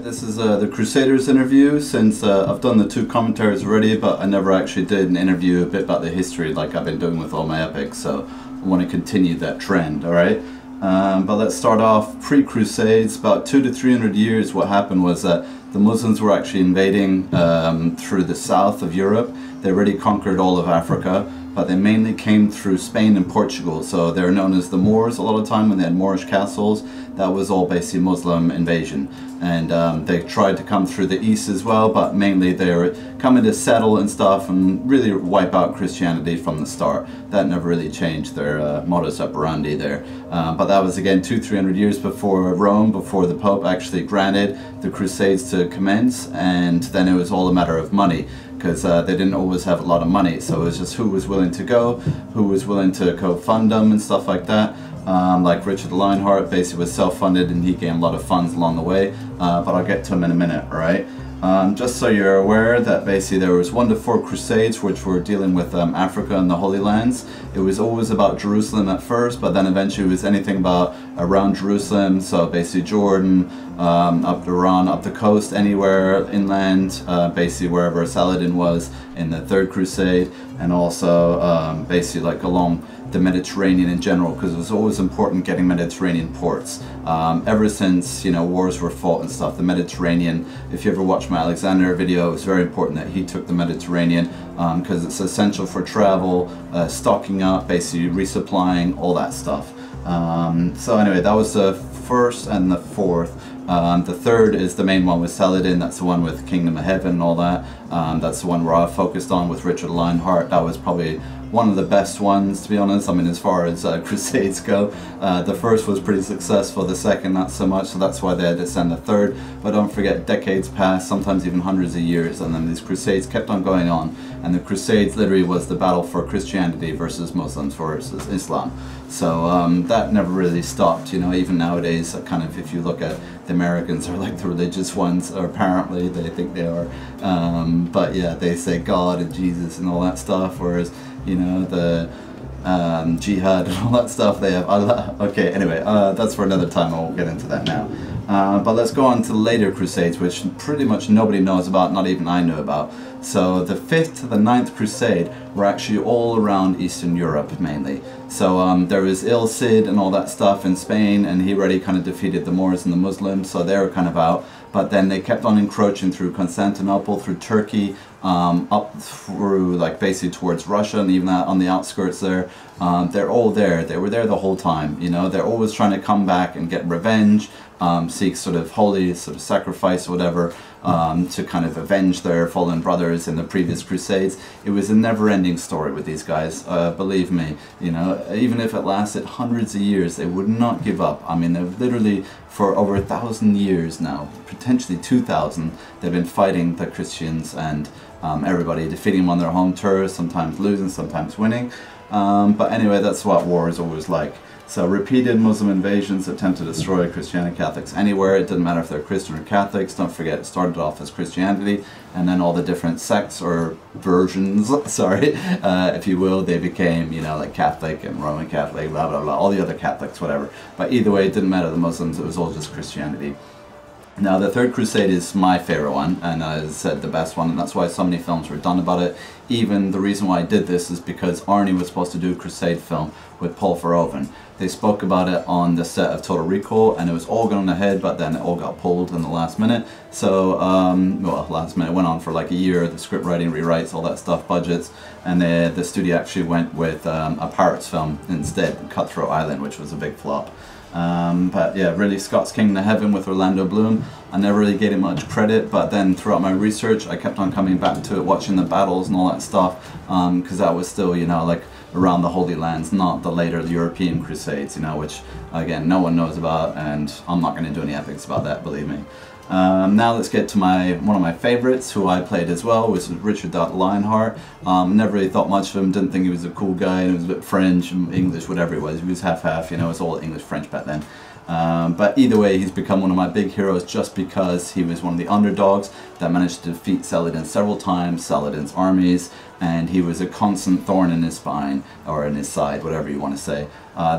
This is the Crusaders interview, since I've done the 2 commentaries already, but I never actually did an interview a bit about the history like I've been doing with all my epics, so I want to continue that trend, alright? But let's start off pre-Crusades. About 200 to 300 years, what happened was that the Muslims were actually invading through the south of Europe. They already conquered all of Africa, but they mainly came through Spain and Portugal. So they're known as the Moors a lot of the time when they had Moorish castles. That was all basically Muslim invasion. And they tried to come through the east as well, but mainly they were coming to settle and stuff and really wipe out Christianity from the start. That never really changed their modus operandi there. But that was again 200-300 years before Rome, before the Pope actually granted the Crusades to commence, and then it was all a matter of money, because they didn't always have a lot of money. So it was just who was willing to go, who was willing to co-fund them and stuff like that. Like Richard Lionheart basically was self-funded, and he gained a lot of funds along the way, but I'll get to him in a minute, alright? Just so you're aware that basically there was 1 to 4 crusades which were dealing with Africa and the Holy Lands. It was always about Jerusalem at first, but then eventually it was anything about around Jerusalem, so basically Jordan, up to Iran, up the coast, anywhere inland, basically wherever Saladin was in the Third Crusade, and also basically like along the Mediterranean in general, because it was always important getting Mediterranean ports. Ever since, you know, wars were fought and stuff, the Mediterranean, if you ever watched my Alexander video, it was very important that he took the Mediterranean, because it's essential for travel, stocking up, basically resupplying, all that stuff. So anyway, that was the first and the fourth. The third is the main one with Saladin. That's the one with Kingdom of Heaven and all that. That's the one where I focused on with Richard Lionheart. That was probably one of the best ones, to be honest. I mean, as far as Crusades go, the first was pretty successful, the second not so much, so that's why they had to send the third. But don't forget, decades passed, sometimes even hundreds of years, and then these Crusades kept on going on, and the Crusades literally was the battle for Christianity versus Muslims versus Islam. So that never really stopped, you know. Even nowadays, kind of, if you look at the Americans are like the religious ones, or apparently they think they are, but yeah, they say God and Jesus and all that stuff, whereas, you know, the jihad and all that stuff, they have Allah. Okay, anyway, that's for another time. I won't get into that now. But let's go on to the later Crusades, which pretty much nobody knows about, not even I know about. So the 5th to the 9th Crusade were actually all around Eastern Europe mainly. So there was Il Cid and all that stuff in Spain, and he already kind of defeated the Moors and the Muslims, so they were kind of out. But then they kept on encroaching through Constantinople, through Turkey, up through like basically towards Russia, and even on the outskirts there. They're all there. They were there the whole time, you know. They're always trying to come back and get revenge, seek sort of holy sort of sacrifice or whatever, to kind of avenge their fallen brothers in the previous Crusades. It was a never-ending story with these guys, believe me. You know, even if it lasted hundreds of years, they would not give up. I mean, they've literally, for over 1,000 years now, potentially 2,000, they've been fighting the Christians and everybody, defeating them on their home turf, sometimes losing, sometimes winning. But anyway, that's what war is always like. So repeated Muslim invasions attempt to destroy Christianity, Catholics anywhere. It doesn't matter if they're Christian or Catholics. Don't forget, it started off as Christianity, and then all the different sects or versions, sorry, if you will, they became, you know, like Catholic and Roman Catholic, blah, blah, blah, all the other Catholics, whatever. But either way, it didn't matter the Muslims, it was all just Christianity. Now, the Third Crusade is my favorite one, and as I said, the best one, and that's why so many films were done about it. Even the reason why I did this is because Arnie was supposed to do a Crusade film with Paul Verhoeven. They spoke about it on the set of Total Recall, and it was all going ahead, but then it all got pulled in the last minute. So, well, last minute, went on for like a year, the script writing, rewrites, all that stuff, budgets, and the studio actually went with a Pirates film instead, Cutthroat Island, which was a big flop. But yeah, really, Scott's Kingdom of Heaven with Orlando Bloom, I never really gave him much credit, but then throughout my research I kept on coming back to it, watching the battles and all that stuff, because that was still, you know, like around the Holy Lands, not the later European Crusades, you know, which again no one knows about, and I'm not going to do any epics about that, believe me. Now let's get to one of my favorites, who I played as well, which was Richard Lionheart. Never really thought much of him, didn't think he was a cool guy, and he was a bit French, English, whatever it was. He was half-half, you know, it was all English-French back then. But either way, he's become one of my big heroes just because he was one of the underdogs that managed to defeat Saladin several times, Saladin's armies, and he was a constant thorn in his spine, or in his side, whatever you want to say.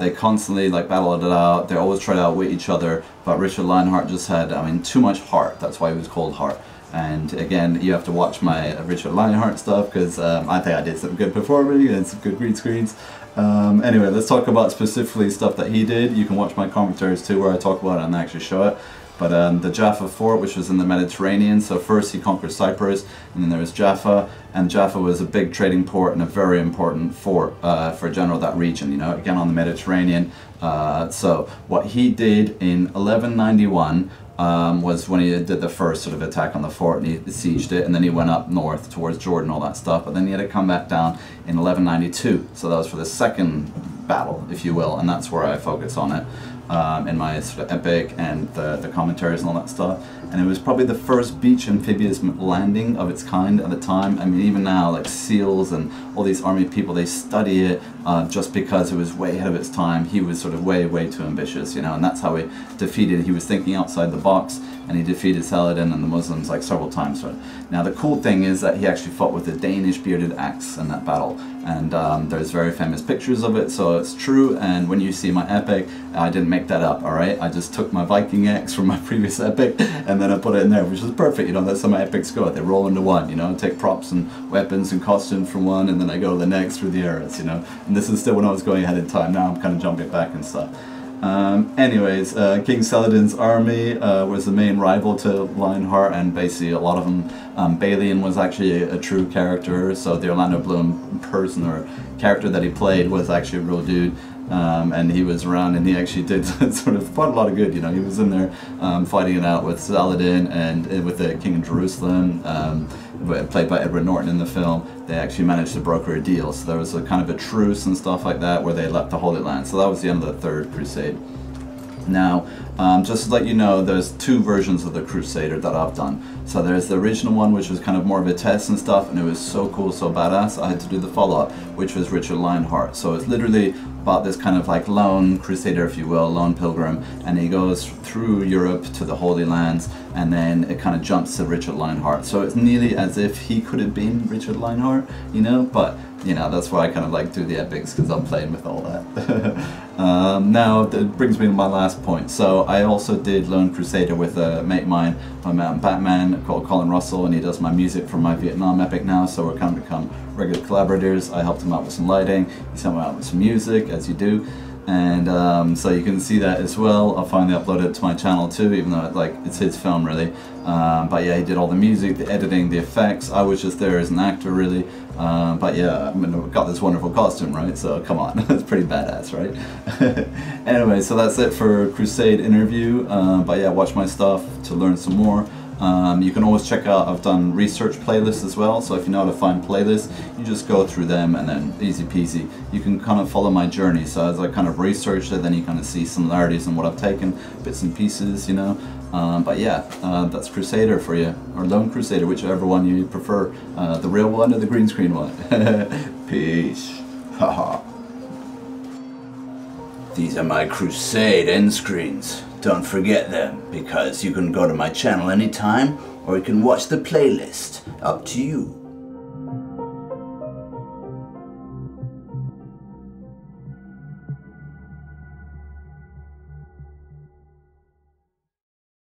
They constantly like battled it out, they always tried to outwit each other, but Richard Lionheart just had, I mean, too much heart. That's why he was called Heart. And again, you have to watch my Richard Lionheart stuff, because I think I did some good performing and some good green screens. Anyway, let's talk about specifically stuff that he did. You can watch my commentaries too, where I talk about it and actually show it. But the Jaffa Fort, which was in the Mediterranean, so first he conquered Cyprus, and then there was Jaffa, and Jaffa was a big trading port and a very important fort for general that region, you know, again on the Mediterranean. So what he did in 1191 was when he did the first sort of attack on the fort, and he besieged it, and then he went up north towards Jordan, all that stuff, but then he had to come back down in 1192, so that was for the second battle, if you will, and that's where I focus on it. In my sort of epic and the commentaries and all that stuff, and it was probably the first beach amphibious landing of its kind at the time. I mean, even now, like SEALs and all these army people, they study it just because it was way ahead of its time. He was sort of way too ambitious, you know, and that's how he defeated. He was thinking outside the box, and he defeated Saladin and the Muslims like several times. Now the cool thing is that he actually fought with a Danish bearded axe in that battle, and there's very famous pictures of it, so it's true. And when you see my epic, I didn't make that up, alright? I just took my Viking axe from my previous epic and then I put it in there, which is perfect, you know. That's how my epics go. They roll into one, you know. I take props and weapons and costumes from one, and then I go to the next through the eras, you know. And this is still when I was going ahead in time. Now I'm kind of jumping back and stuff. Anyways, King Saladin's army was the main rival to Lionheart, and basically a lot of them, Balian was actually a true character, so the Orlando Bloom person or character that he played was actually a real dude. And he was around, and he actually did sort of quite a lot of good, you know. He was in there fighting it out with Saladin and with the King of Jerusalem, played by Edward Norton in the film. They actually managed to broker a deal, so there was a kind of a truce and stuff like that where they left the Holy Land. So that was the end of the Third Crusade. Now, just to let you know, there's two versions of the Crusader that I've done. So there's the original one, which was kind of more of a test and stuff, and it was so cool, so badass. I had to do the follow-up, which was Richard Lionheart. So it's literally about this kind of like lone Crusader, if you will, lone pilgrim, and he goes through Europe to the Holy Lands, and then it kind of jumps to Richard Lionheart. So it's nearly as if he could have been Richard Lionheart, you know, but you know, that's why I kind of like do the epics, because I'm playing with all that. Now that brings me to my last point. So I also did Lone Crusader with a mate of mine, my man Batman, called Colin Russell, and he does my music for my Vietnam epic now, so we're kind of become regular collaborators. I helped him out with some lighting, he's helped me out with some music, as you do. And so you can see that as well. I'll finally upload it to my channel too, even though it's his film really. But yeah, he did all the music, the editing, the effects. I was just there as an actor really. But yeah, I mean, I've got this wonderful costume, right? So come on, it's pretty badass, right? Anyway, so that's it for Crusade interview. But yeah, watch my stuff to learn some more. You can always check out, I've done research playlists as well, so if you know how to find playlists, you just go through them and then easy peasy. You can kind of follow my journey, so as I kind of research it, then you kind of see similarities in what I've taken, bits and pieces, you know. But yeah, that's Crusader for you, or Lone Crusader, whichever one you prefer, the real one or the green screen one. Peace. Haha. These are my Crusade end screens. Don't forget them, because you can go to my channel anytime, or you can watch the playlist. Up to you.